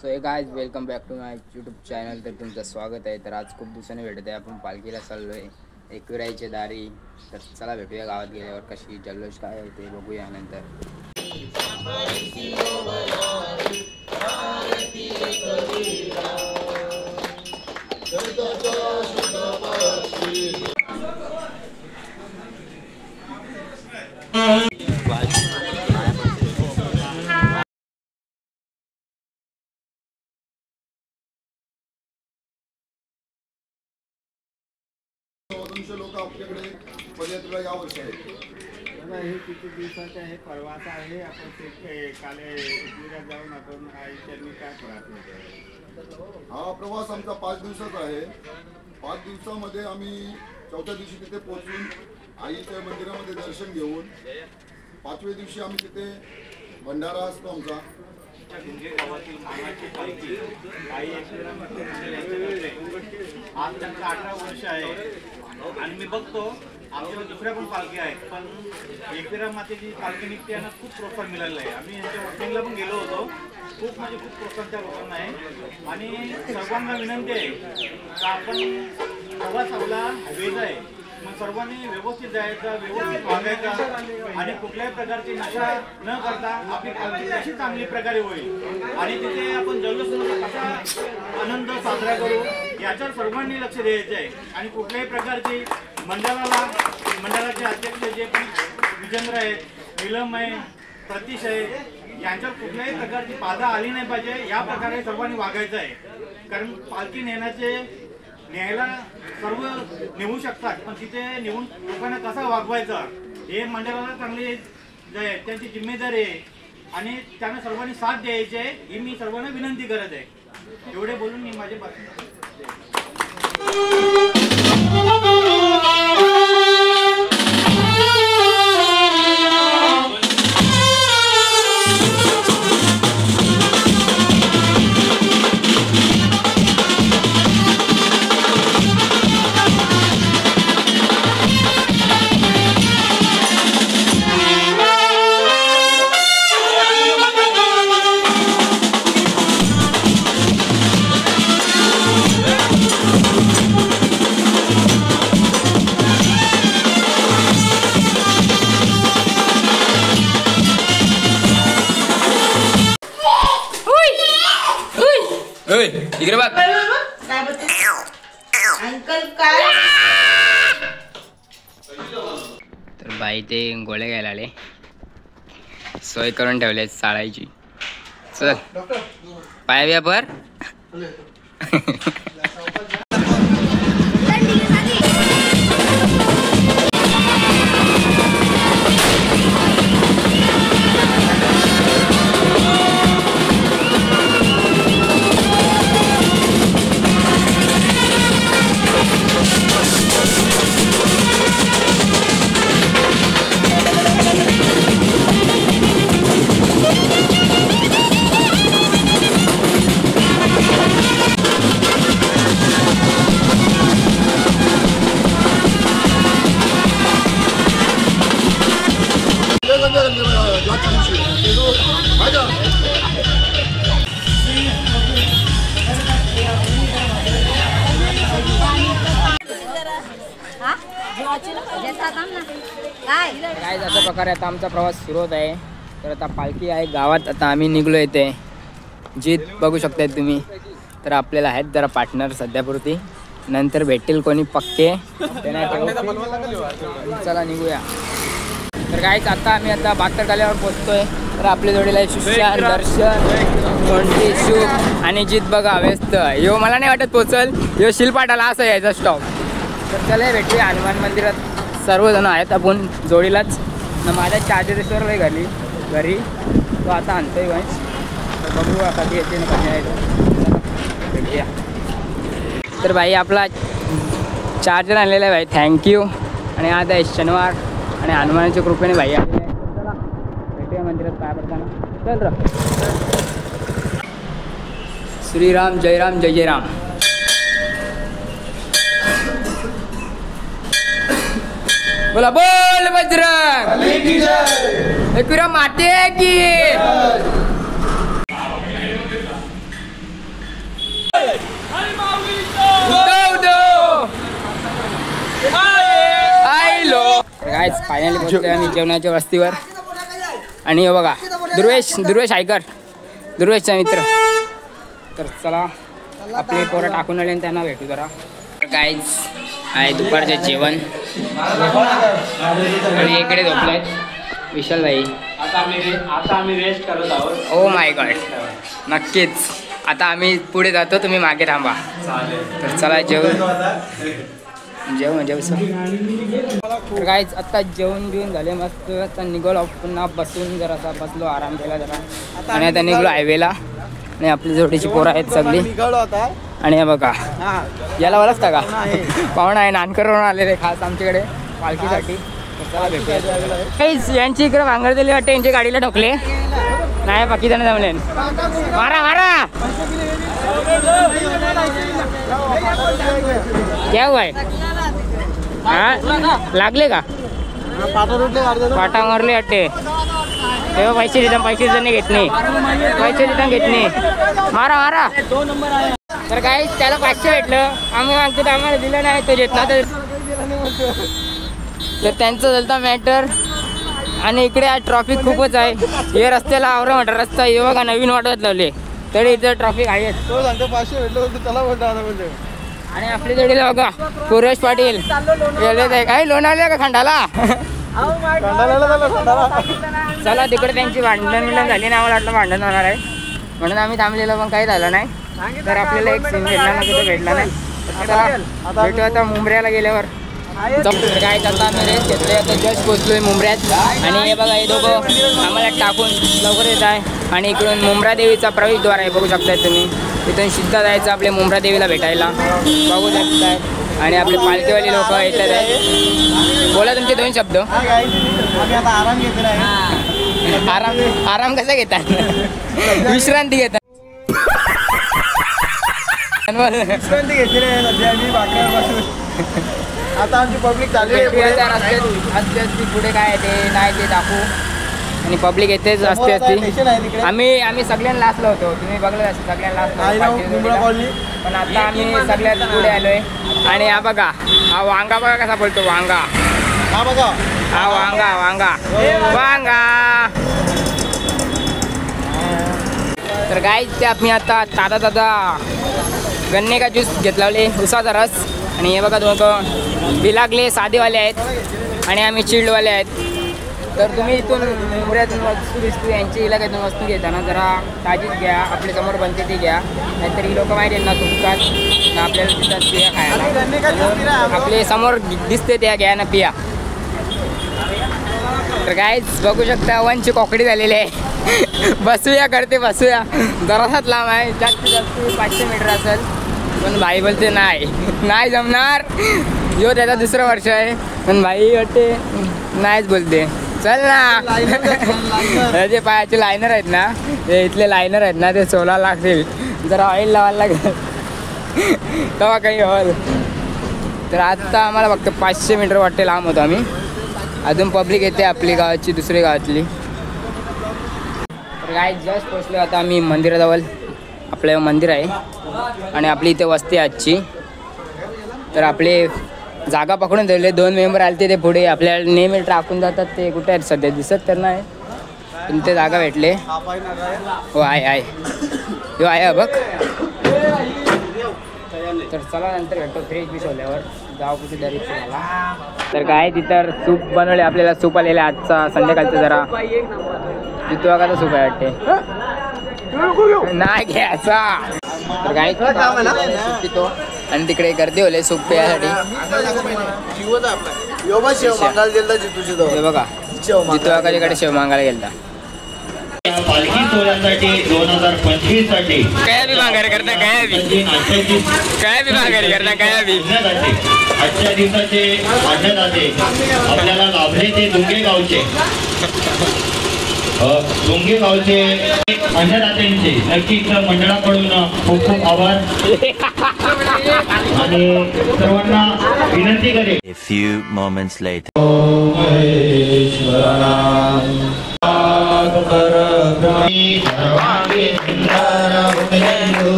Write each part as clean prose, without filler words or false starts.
So hey guys welcome back to my YouTube channel. तर तुमचं स्वागत आहे. तर आज खूप दिवसांनी भेटत आहे. आपण पालखीला चाललो आहे एकविराईच्या दारी. तर चला भेटूया गावात गेल्यावर. कशी जल्लोष काय आहे ते बघूया नंतर. लोक आपल्याकडे पदयात्रेला यावर्षी आहेत. हे किती दिवसाचं आहे, परवाचा आहे. आपण ते काले एकविरा जाऊन आपण आईच्यांनी काय प्रवास हा प्रवास आमचा 5 दिवसाचा आहे. 5 दिवसामध्ये आम्ही चौथ्या दिवशी तिथे पोहोचून आईच्या मंदिरामध्ये दर्शन घेऊन 5व्या दिवशी आम्ही तिथे भंडारा असतो आमचा. गावातील मानाची पालखी आई एकविरामध्ये आज त्यांचं 18 वर्ष आहे आणि मी बघतो आमच्याकडे दुसऱ्या पण पालखी आहेत, पण एकविरा मातेची पालखी निघते यांना खूप प्रोत्साहन मिळालेलं आहे. आम्ही यांच्या वॉकिंगला पण गेलो होतो. खूप म्हणजे खूप प्रोत्साहन त्या लोकांना आहे आणि सर्वांना विनंती आहे का आपण प्रवास आपला वेज आहे, मग सर्वांनी व्यवस्थित जायचा, व्यवस्थित वागायचा आणि कुठल्याही प्रकारची नशा न करता आपली पालखी कशी चांगली प्रकारे होईल आणि तिथे आपण जल्लोषामध्ये कसा आनंद साजरा करू याच्यावर सर्वांनी लक्ष द्यायचं आहे. आणि कुठल्याही प्रकारची मंडळाचे अध्यक्ष जे पण विजेंद्र आहेत, निलम आहे, प्रतीश आहे, यांच्यावर कुठल्याही प्रकारची बाधा आली नाही पाहिजे या प्रकारे सर्वांनी वागायचं आहे. कारण पालखी न्यायला सर्व नेऊ शकतात, पण तिथे नेऊन लोकांना कसा वागवायचा हे मंडळाला चांगली त्यांची जिम्मेदारी आहे आणि त्यांना सर्वांनी साथ द्यायची आहे ही मी सर्वांना विनंती करत आहे. एवढे बोलून मी माझे इकडे बघ. अंकल काय तर बाई ते गोळ्या घ्यायला आले. सोय करून ठेवले चाळायची. चल पाय व्यापार. काय अशा प्रकारे आता आमचा प्रवास सुरू होत आहे. तर आता पालखी आहे गावात. आता आम्ही निघलो येते. जीत बघू शकताय तुम्ही. तर आपल्याला आहेत जरा पार्टनर सध्यापुरती, नंतर भेटतील कोणी पक्के चला निघूया. तर काय आता आम्ही आता बागतळाल्यावर पोहोचतोय. तर आपल्या जोडीला सुशांत, दर्शन, कोणती, शुभ आणि जीत बघा व्यस्त. यो मला नाही वाटत पोचल, यो शिलपाटाला असं यायचा स्टॉप. तर चला भेटूया हनुमान मंदिरात. सर्वजण आहेत आपण जोडीलाच. माझ्या चार्जरेसवर घरी तो आता आणतोय वंश. तर बघू कधी येते ना कधी आहे. भेटूया. तर भाई आपला चार्जर आणलेला आहे भाई, थँक्यू. आणि आज आहे शनिवार आणि हनुमानाच्या कृपेने भाई आलेले आहे. चला भेटूया मंदिरात पाया पडताना. चल र. श्रीराम जय राम जय जय राम. बोला बोल बजरंग. एकविरा माते की काय फायनली पोहोचलोय आम्ही जेवणाच्या वस्तीवर. आणि हे बघा दुर्वेश आयकर, दुर्वेशचा मित्र. तर चला आपले पोरं टाकून आले आणि त्यांना भेटू जरा. काहीच आहे दुपारचं जेवण. आणि इकडे झोपलाय विशाल भाई. आता आम्ही रेस्ट करत आहोत. ओ माय गॉड, नक्कीच. आता आम्ही पुढे जातो, तुम्ही मागे थांबा. तर चला जेवू. तर काहीच आता जेवण बिवून झाले मस्त. आता निघालो पुन्हा बसून जरा बसलो, आराम केला जरा. आणि आता निघलो हायवेला. आणि आपली जोडीची पोरं आहेत सगळी. आणि हे बघा याला ओळखता का, पाहुणा आहे नानकरवरून आलेले खास आमच्याकडे पालखीसाठी. चला भेटूया. काहीच यांची इकडे भांगर दिली वाटते, यांच्या गाडीला ठोकले नाही, बाकी जण जमले. मारा मारा क्या हुआ है? हा लागले का? पाटा मारले वाटते तेव्हा. पैसे देता घेत नाही, पैसे देता घेत नाही. मारा मारा. तर काही त्याला 500 भेटलं, आम्ही मागतो तर आम्हाला दिलं नाही, तो देत ना. तर त्यांचं झालं मॅटर. आणि इकडे आज ट्रॉफिक खूपच आहे. हे रस्त्याला आवरा म्हटलं रस्ता हे बघा नवीन वाटत लावले तरी इथं ट्रॉफिक आहे. आणि आपल्या जोडीला बघा पुरेश पाटील गेले काय लोणावले का खंडाला. चला तिकडे त्यांची भांडण झाली ना, आम्हाला वाटलं भांडण होणार आहे म्हणून आम्ही थांबलेलो, पण काही झालं नाही. तर आपल्याला एक सीन भेटला ना, कुठं भेटला नाही. चला भेटू आता मुंबऱ्याला गेल्यावर. काय आता आम्ही रेस्ट घेतले, आता जस्ट पोचलोय मुंबऱ्यात. आणि हे बघा हे दोघं आम्हाला टाकून लवकर येत आहे. आणि इकडून मुंब्रा देवीचा प्रवेशद्वार आहे, बघू शकताय तुम्ही. इथून सिद्धा जायचं आपल्या मुंब्रा देवीला भेटायला, बघू शकताय. आणि आपले पालखीवाले लोक येतात आहे. बोला तुमचे 2 शब्द. आराम कसा घेतात? विश्रांती घेतात. आता आमची पब्लिक चालली असते पुढे काय ते नाही ते दाखवू. आणि पब्लिक येतेच असते असते. आम्ही सगळ्यांना लाचलो होतो, तुम्ही बघलं असेल सगळ्यांना लाचलो. पण आता आम्ही सगळ्यात पुढे आलोय. आणि हा बघा हा वांगा बघा कसा बोलतो, वांगा. हा बघा हा वांगा वांगा वांगा. तर गाईच ते आम्ही आता ताजा गन्ने का ज्यूस घेतलावले, उसाचा रस. आणि हे बघा दोघं बिलागले साधेवाले आहेत आणि आम्ही चिल्डवाले आहेत. तर तुम्ही इथून मुंबऱ्यातून वस्तू यांची इलाक्यातून वस्तू घेताना जरा ताजीच घ्या, आपल्या समोर बनते ती घ्या. नाहीतर ही लोक माहिती ना चुकतात ना, आपल्याला तिथं पिया खायला. आपले समोर दिसते त्या घ्या ना पिया. तर काहीच बघू शकता 1ची कॉकडी झालेली आहे. बसूया करते बसूया, जरासाच लांब आहे, जास्तीत जास्त 500 मीटर असेल. पण भाई बोलते नाही जमणार. यो त्याचा 2रं वर्ष आहे, पण भाई वाटते नाहीच बोलते. चल ना. जे पायाचे लायनर आहेत ना, ते इथले लायनर आहेत ना, ते 16 लागतील. जरा ऑइल लावायला लागेल तेव्हा काही होईल. तर आता आम्हाला फक्त 500 मीटर वाटते लांब होतो आम्ही. अजून पब्लिक येते आपली गावाची, दुसरी गावातली. तर काय जस्ट पोचलो आता आम्ही मंदिराजवळ. आपलं मंदिर आहे आणि आपली इथे वस्ती आहे आजची. तर आपले जागा पकडून ठेवले, 2 मेंबर आले ते पुढे आपल्याला नेहमी टाकून जातात. ते कुठे आहेत सध्या दिसत तर नाही, पण ते जागा भेटले. हो आहे हो आहे बघ. तर चला नंतर भेटतो फ्रेश बीच होल्यावर, जाऊ कुठे तरी फिरायला. तर काय तिथं सूप बनवले आपल्याला, सूप आलेला आजचा संध्याकाळचा. जरा जितवागाचा सूप आहे वाटते, नाही घ्यायचा. तर काय पितो आणि तिकडे गर्दी होले सूप प्यायसाठी. बघा जितवागाच्याकडे शेव मागायला गेलता. पालखी सोहळ्यासाठी 2025 साठी काय बी माघारी करता, काय बी माघारी करता, काय बी आजच्या दिवसाचे अन्नदाते आपल्याला लाभले ते दुंगे गावचे अन्नदात्यांचे नक्कीच मंडळाकडून खूप खूप आभार. आणि सर्वांना विनंती करेन. A few moments later.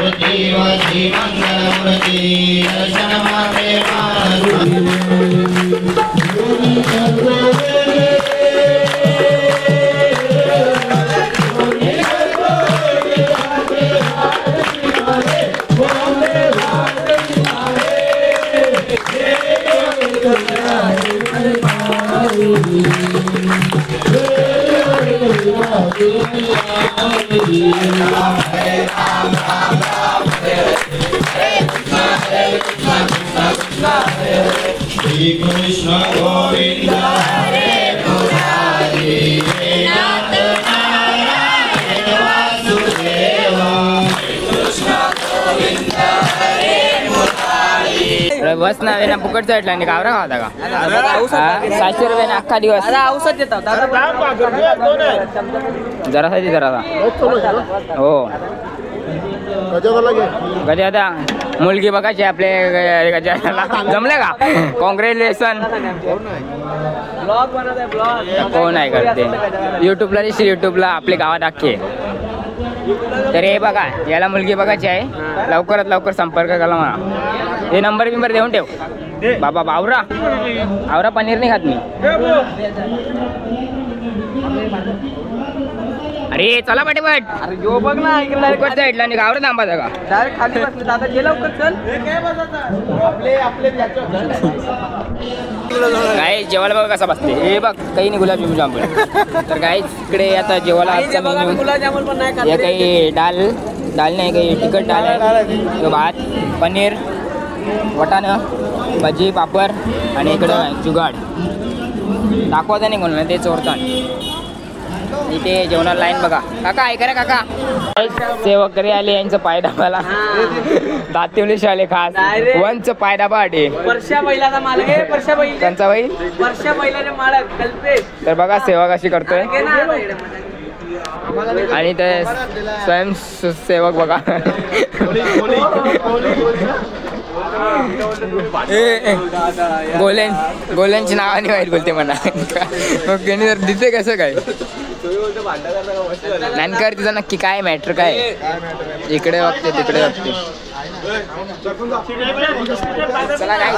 Dev Hare Krishna Govinda Hare Murari Hare Nath Narayana Vasudeva Hare Krishna Govinda Hare Murari. बस नावे ना फुकट साईडला आणि गावरा खावता का 700 ना अख्खा दिवस औषध देतात जरा हो गजादा मुलगी बघायची आपले गजाला जमले का कॉंग्रॅच्युलेशन कोण आहे करते युट्यूबला आपले गावात अख्खे तर हे बघा याला मुलगी बघायची आहे लवकरात लवकर संपर्क करा मला हे नंबर देऊन ठेव बाबा आवरा पनीर नाही खात मी अरे चला पाठीपट अरे जो बघ ना इकडे साईडला आणि गावरा थांबा का डायरेक्ट खाली बसले दादा गेला लवकर चल काय जेवायला बघा कसा बसते हे बघ काही नाही गुलाबजामुन जांभूळ तर काय इकडे आता जेवायला आजचा मेन्यू हे काही डाल नाही काही तिखट डाल आहे भात पनीर वटाणं भजी पापड आणि इकडं जुगाड दाखवता नाही कोणाला ते चोरतात इथे जेवणाला लाईन बघा काका ऐका ना काका सेवकरी आले यांचं पायडाबाला दातिवली आले खास वंच पायडाबा आटे वर्षा बैलाचा मालक आहे वर्षा बैल त्यांचा बैल वर्षा बैलाचे मालक कल्पेश तर बघा सेवा कशी करतोय आणि ते स्वयंसेवक बघा गोल्यांची नावाने वाईट बोलते म्हणा तर दिसते कसं काय नानकर तिचं नक्की काय मॅटर काय इकडे बघते तिकडे बघते चला काय